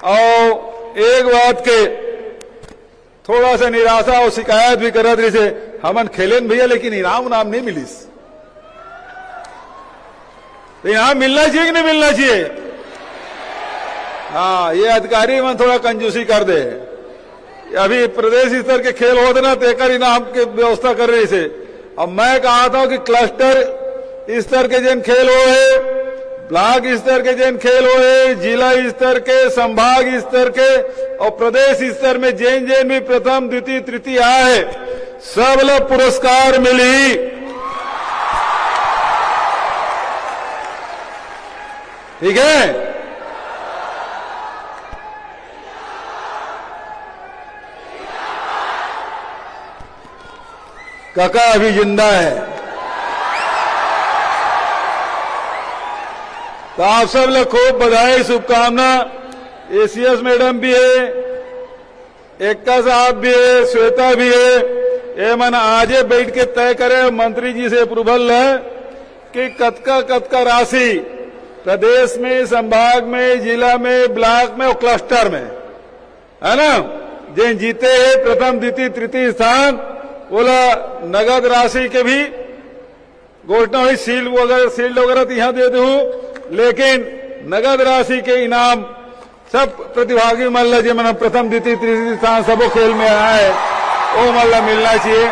और एक बात के थोड़ा सा निराशा और शिकायत भी करत रही से हमन खेलेन भैया, लेकिन इनाम उनाम नहीं मिलिस। तो इनाम मिलना चाहिए कि नहीं मिलना चाहिए? हाँ, ये अधिकारी मन थोड़ा कंजूसी कर दे। अभी प्रदेश स्तर के खेल होते ना तो एक इनाम की व्यवस्था कर रही से। अब मैं कहा था कि क्लस्टर स्तर के जिन खेल हो है, ब्लॉक स्तर के जिन खेल हो है, जिला स्तर के, संभाग स्तर के और प्रदेश स्तर में जिन जिन भी प्रथम द्वितीय तृतीय आए है, सब लोग पुरस्कार मिली। ठीक है? काका अभी जिंदा है। तो आप सब लोग खूब बधाई, शुभकामना। एसीएस मैडम भी है, एक्का साहब भी है, श्वेता भी है। ये मन आजे बैठ के तय करे, मंत्री जी से अप्रूवल है कि कतका राशि प्रदेश में, संभाग में, जिला में, ब्लॉक में और क्लस्टर में, है ना, जिन जीते हैं प्रथम द्वितीय तृतीय स्थान, बोला नगद राशि के भी घोषणा हुई। सील्ड वगैरह तो यहां दे दूं, लेकिन नगद राशि के इनाम सब प्रतिभागी मान लीजिए, मैंने प्रथम द्वितीय तृतीय स्थान सबो खेल में आया है, वो मान मिलना चाहिए।